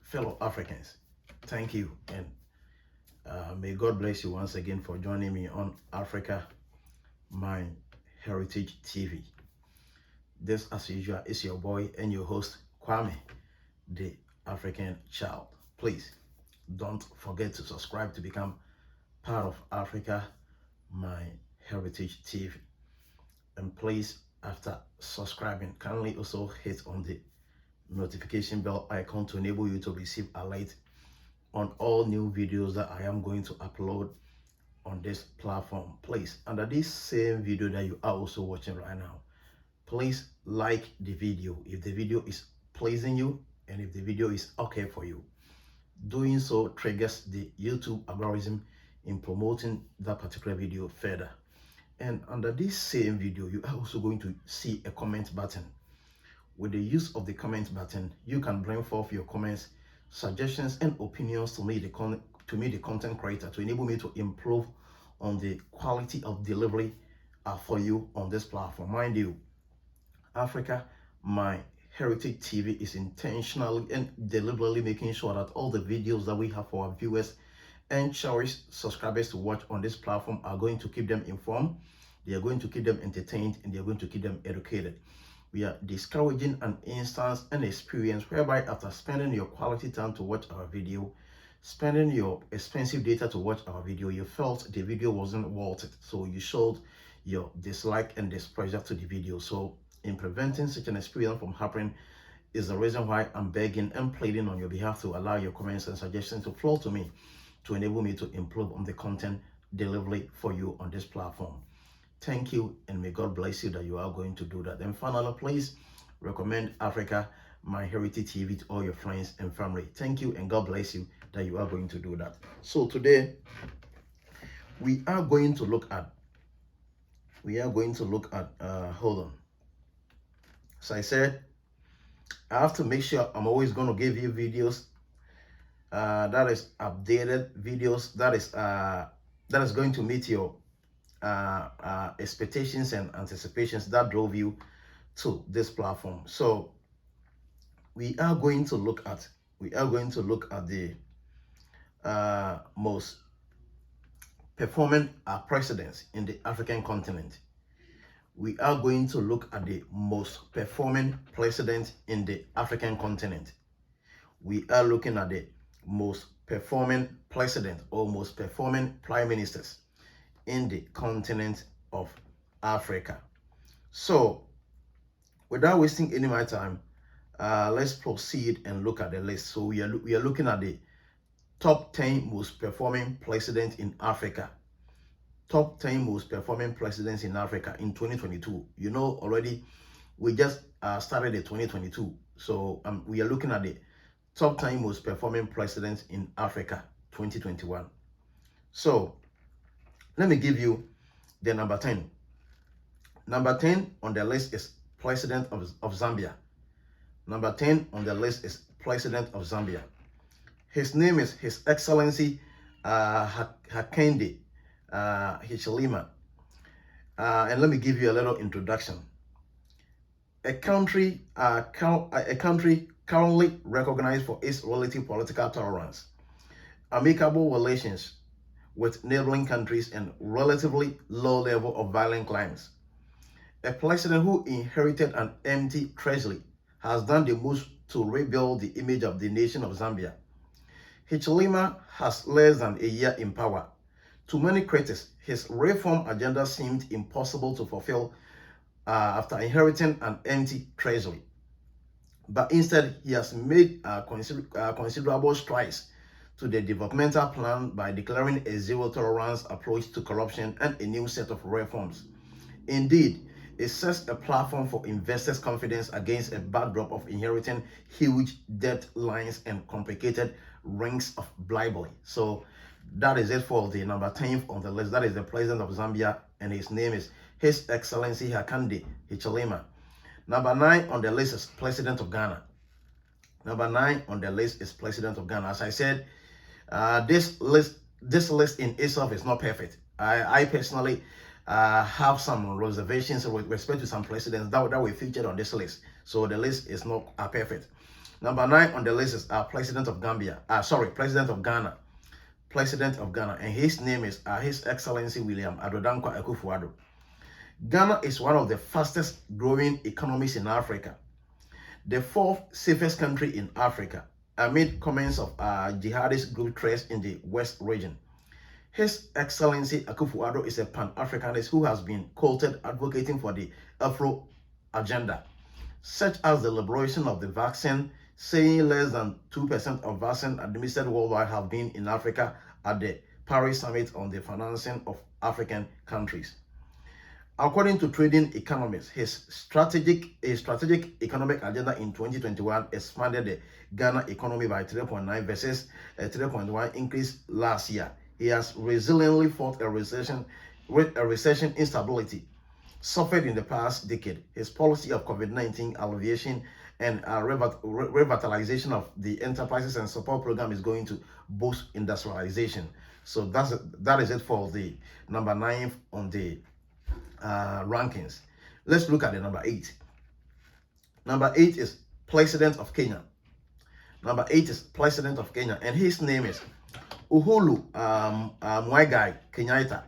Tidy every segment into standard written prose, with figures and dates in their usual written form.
fellow Africans. Thank you, and may God bless you once again for joining me on Africa, My Heritage TV. This, as usual, is your boy and your host, Kwame, the African Child. Please don't forget to subscribe to become part of Africa, My Heritage TV. And please, after subscribing, kindly also hit on the notification bell icon to enable you to receive alert on all new videos that I am going to upload on this platform. Please, under this same video that you are also watching right now, please like the video if the video is pleasing you and if the video is okay for you. Doing so triggers the YouTube algorithm in promoting that particular video further. And under this same video, you are also going to see a comment button. With the use of the comment button, you can bring forth your comments, suggestions, and opinions to me, the content creator, to enable me to improve on the quality of delivery for you on this platform. Mind you, Africa, My Heritage TV is intentionally and deliberately making sure that all the videos that we have for our viewers and cherished subscribers to watch on this platform are going to keep them informed, they are going to keep them entertained, and they are going to keep them educated. We are discouraging an instance and experience whereby after spending your quality time to watch our video, spending your expensive data to watch our video, you felt the video wasn't worth it. So you showed your dislike and displeasure to the video. So in preventing such an experience from happening is the reason why I'm begging and pleading on your behalf to allow your comments and suggestions to flow to me to enable me to improve on the content delivery for you on this platform. Thank you, and may God bless you that you are going to do that. And finally, please recommend Africa, My Heritage TV to all your friends and family. Thank you, and God bless you that you are going to do that. So today, we are going to look at, hold on. So I said, I have to make sure I'm always going to give you videos that is updated videos that is going to meet your expectations and anticipations that drove you to this platform. So we are going to look at the most performing presidents in the African continent. We are going to look at the most performing president in the African continent. We are looking at the most performing president or most performing prime ministers in the continent of Africa. So without wasting any more time, let's proceed and look at the list. So we are looking at the top 10 most performing presidents in Africa. Top 10 most performing presidents in Africa in 2022. You know already, we just started the 2022. So we are looking at the top 10 most performing presidents in Africa 2021. So let me give you the number 10. Number 10 on the list is President of Zambia. Number 10 on the list is President of Zambia. His name is His Excellency Hakainde Hichilema. And let me give you a little introduction. A country currently recognized for its relative political tolerance, amicable relations with neighboring countries, and relatively low level of violent crimes. A president who inherited an empty treasury has done the most to rebuild the image of the nation of Zambia. Hichilema has less than a year in power. To many critics, his reform agenda seemed impossible to fulfill after inheriting an empty treasury. But instead, he has made considerable strides to the developmental plan by declaring a zero-tolerance approach to corruption and a new set of reforms. Indeed, it sets a platform for investors' confidence against a backdrop of inheriting huge debt lines and complicated rings of bribery. So that is it for the number 10 on the list. That is the president of Zambia, and his name is His Excellency Hakainde Hichilema. Number 9 on the list is President of Ghana. Number 9 on the list is President of Ghana. As I said, this list in itself is not perfect. I personally have some reservations with respect to some presidents that were featured on this list. So the list is not perfect. Number 9 on the list is our President of Gambia. President of Ghana. President of Ghana, and his name is His Excellency William Adodankwa Akufo-Addo. Ghana is one of the fastest growing economies in Africa, the fourth safest country in Africa, amid comments of jihadist group threats in the West region. His Excellency Akufo-Addo is a Pan-Africanist who has been quoted advocating for the Afro agenda, such as the liberation of the vaccine, saying less than 2% of vaccine administered worldwide have been in Africa at the Paris Summit on the financing of African countries. According to trading economists, his strategic economic agenda in 2021 expanded the Ghana economy by 3.9 versus a 3.1 increase last year. He has resiliently fought a recession instability suffered in the past decade. His policy of COVID-19 alleviation and revitalization of the enterprises and support program is going to boost industrialization. So that is it for the number 9 on the rankings. Let's look at the number 8. Number 8 is President of Kenya. Number 8 is President of Kenya, and his name is Uhuru Muigai Kenyatta.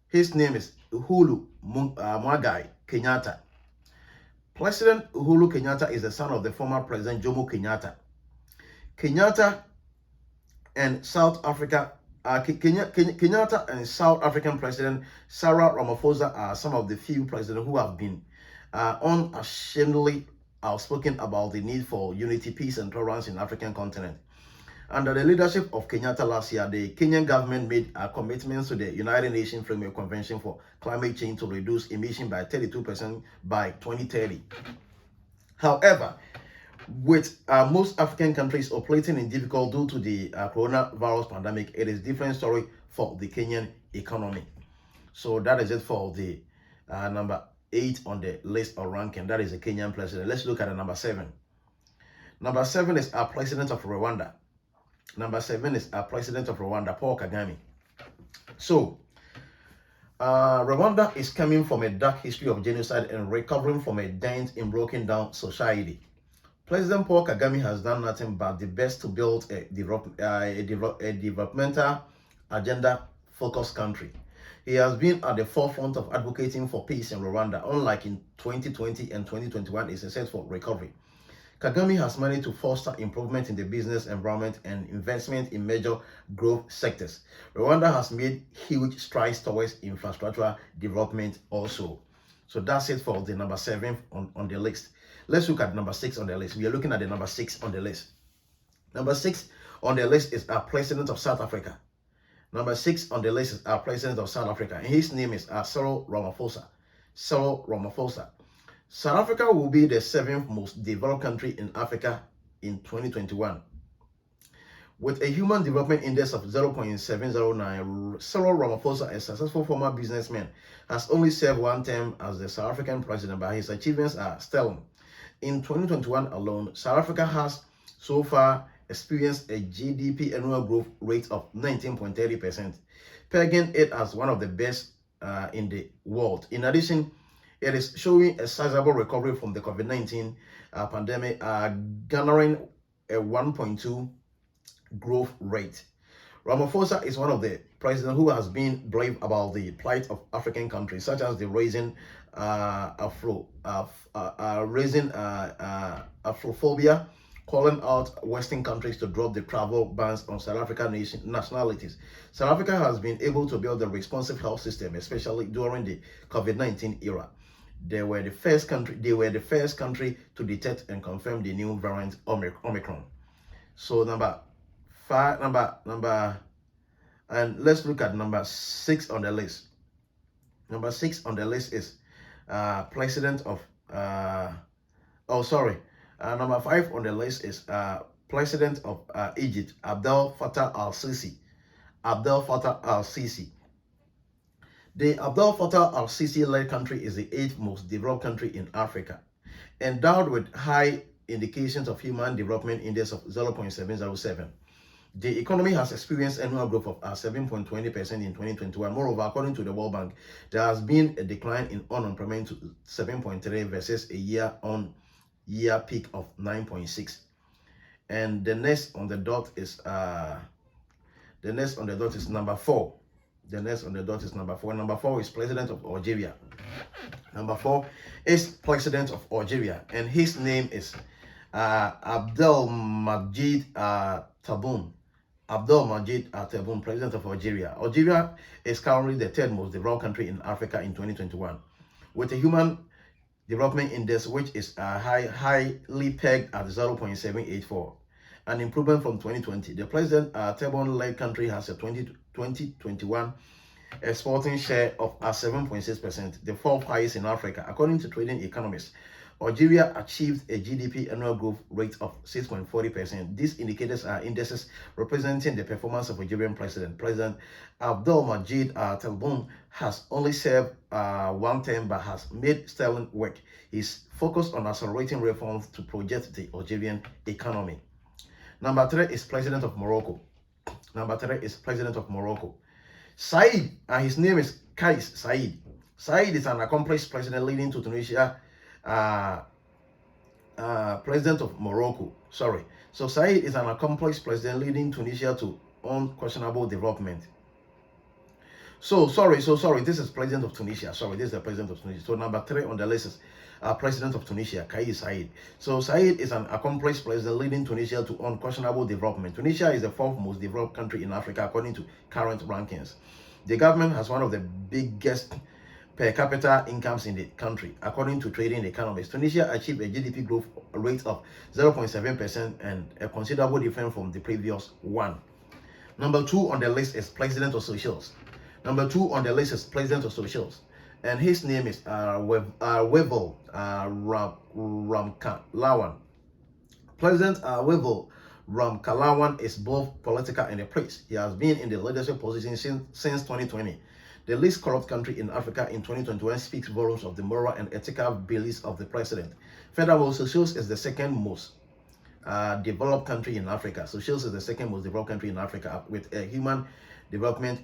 His name is Uhuru Muigai Kenyatta. President Uhuru Kenyatta is the son of the former President Jomo Kenyatta. Kenyatta and South Africa, Kenyatta and South African President Soro Ramaphosa are some of the few presidents who have been unashamedly outspoken about the need for unity, peace, and tolerance in the African continent. Under the leadership of Kenyatta last year, the Kenyan government made commitments to the United Nations Framework Convention for Climate Change to reduce emissions by 32% by 2030. However, with most African countries operating in difficult due to the coronavirus pandemic, it is a different story for the Kenyan economy. So that is it for the number 8 on the list of ranking. That is the Kenyan president. Let's look at the number 7. Number 7 is our president of Rwanda. Number 7 is our president of Rwanda, Paul Kagame. So, Rwanda is coming from a dark history of genocide and recovering from a dent in broken down society. President Paul Kagame has done nothing but the best to build a developmental agenda-focused country. He has been at the forefront of advocating for peace in Rwanda, unlike in 2020 and 2021 is a set for recovery. Kagame has managed to foster improvement in the business environment and investment in major growth sectors. Rwanda has made huge strides towards infrastructure development also. So that's it for the number 7 on the list. Let's look at number 6 on the list. We are looking at the number 6 on the list. Number 6 on the list is our president of South Africa. Number 6 on the list is our president of South Africa, and his name is Soro Ramaphosa. Soro Ramaphosa. South Africa will be the 7th most developed country in Africa in 2021. With a Human Development Index of 0.709, Cyril Ramaphosa, a successful former businessman, has only served one term as the South African president, but his achievements are stellar. In 2021 alone, South Africa has so far experienced a GDP annual growth rate of 19.30%, pegging it as one of the best in the world. In addition, it is showing a sizable recovery from the COVID-19 pandemic, garnering a 1.2 growth rate. Ramaphosa is one of the presidents who has been brave about the plight of African countries, such as the raising Afrophobia, calling out Western countries to drop the travel bans on South African nationalities. South Africa has been able to build a responsive health system, especially during the COVID-19 era. They were the first country to detect and confirm the new variant Omicron. So and let's look at number 6 on the list. Number 6 on the list is president of number 5 on the list is president of Egypt, Abdel Fattah al-Sisi. Abdel Fattah al-Sisi. The Abdel Fattah al-Sisi-led country is the 8th most developed country in Africa, endowed with high indications of Human Development Index of 0.707. The economy has experienced annual growth of 7.20% in 2021. Moreover, according to the World Bank, there has been a decline in unemployment to 7.3 versus a year-on-year peak of 9.6. And the next on the dot is number 4. The next on the dot is number 4. Number 4 is president of Algeria. Number 4 is president of Algeria, and his name is Abdelmadjid Tebboune. Abdelmadjid Tebboune, president of Algeria. Algeria is currently the 3rd most developed country in Africa in 2021, with a human development index which is highly pegged at 0.784, an improvement from 2020. The President Tebboune-led country has a 2021 exporting share of 7.6%, the 4th highest in Africa. According to trading economists, Algeria achieved a GDP annual growth rate of 6.40%. These indicators are indices representing the performance of Algerian President. President Abdelmadjid Tebboune has only served 1 term but has made sterling work. He's focused on accelerating reforms to project the Algerian economy. Number 3 is President of Morocco. Said, and his name is Kais Said. Said is an accomplished president leading to Tunisia. President of Morocco. So Said is an accomplished president leading Tunisia to unquestionable development. This is president of Tunisia. This is the president of Tunisia. So number 3 on the list is president of Tunisia, Kais Said. So Said is an accomplished president leading Tunisia to unquestionable development. Tunisia is the 4th most developed country in Africa according to current rankings. The government has one of the biggest per capita incomes in the country, according to trading economists. Tunisia achieved a GDP growth rate of 0.7% and a considerable difference from the previous one. Number 2 on the list is president of Seychelles. And his name is Wavel Ramkalawan. President Wavel Ramkalawan is both political and a priest. He has been in the leadership position since 2020. The least corrupt country in Africa in 2021 speaks volumes of the moral and ethical beliefs of the president. Furthermore, Seychelles is the 2nd most developed country in Africa. Seychelles is the 2nd most developed country in Africa with a human development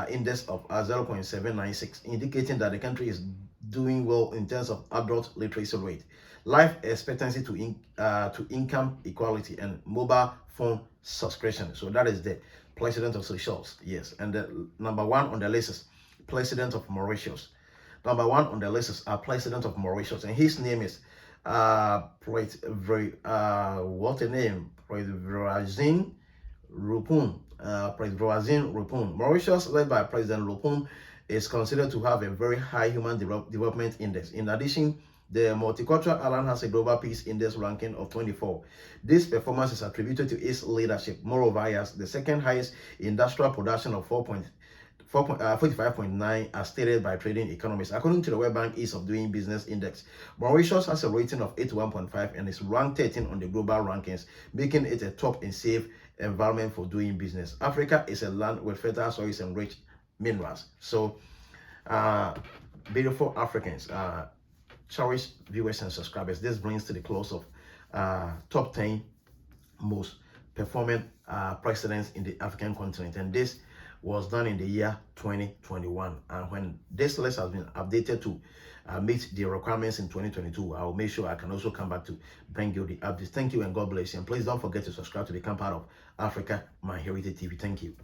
index of 0.796, indicating that the country is doing well in terms of adult literacy rate, life expectancy to income equality, and mobile phone subscription. So that is the president of Seychelles. Yes, and the number 1 on the list is president of Mauritius. President of Mauritius, and his name is President Rupun. Mauritius, led by President Rupun, is considered to have a very high human development index. In addition, the multicultural island has a global peace index ranking of 24. This performance is attributed to its leadership. Moreover, it has the 2nd highest industrial production of 45.9 as stated by trading economists. According to the World Bank Ease of Doing Business Index, Mauritius has a rating of 81.5 and is ranked 13 on the global rankings, making it a top and safe environment for doing business. Africa is a land with fertile soils and rich minerals. So, beautiful Africans, cherished viewers and subscribers, this brings to the close of top 10 most performing presidents in the African continent, and this was done in the year 2021. And when this list has been updated to meet the requirements in 2022, I'll make sure I can also come back to bring you the updates. Thank you and God bless you. And please don't forget to subscribe to become part of Africa My Heritage TV. Thank you.